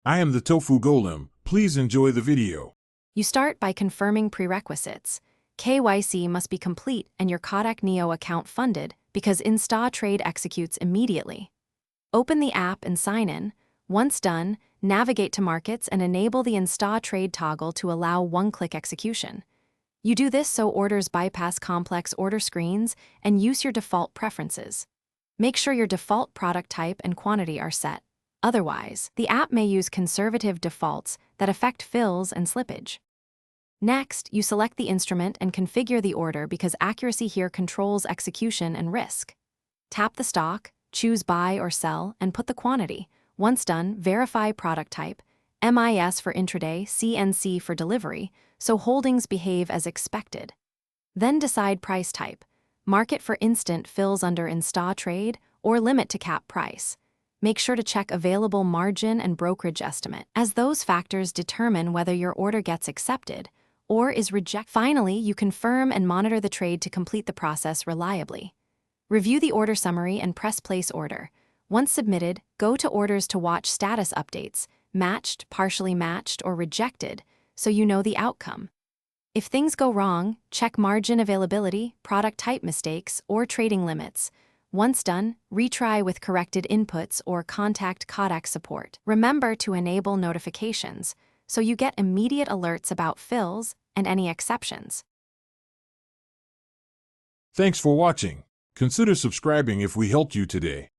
I am the Tofu Golem. Please enjoy the video. You start by confirming prerequisites. KYC must be complete and your Kotak Neo account funded because Insta Trade executes immediately. Open the app and sign in. Once done, navigate to Markets and enable the Insta Trade toggle to allow one-click execution. You do this so orders bypass complex order screens and use your default preferences. Make sure your default product type and quantity are set. Otherwise, the app may use conservative defaults that affect fills and slippage. Next, you select the instrument and configure the order because accuracy here controls execution and risk. Tap the stock, choose buy or sell, and put the quantity. Once done, verify product type, MIS for intraday, CNC for delivery, so holdings behave as expected. Then decide price type. Market for instant fills under Insta Trade or limit to cap price. Make sure to check available margin and brokerage estimate, as those factors determine whether your order gets accepted or is rejected. Finally, you confirm and monitor the trade to complete the process reliably. Review the order summary and press place order. Once submitted, go to orders to watch status updates, matched, partially matched, or rejected, so you know the outcome. If things go wrong, check margin availability, product type mistakes, or trading limits. Once done, retry with corrected inputs or contact Kotak support. Remember to enable notifications so you get immediate alerts about fills and any exceptions. Thanks for watching. Consider subscribing if we helped you today.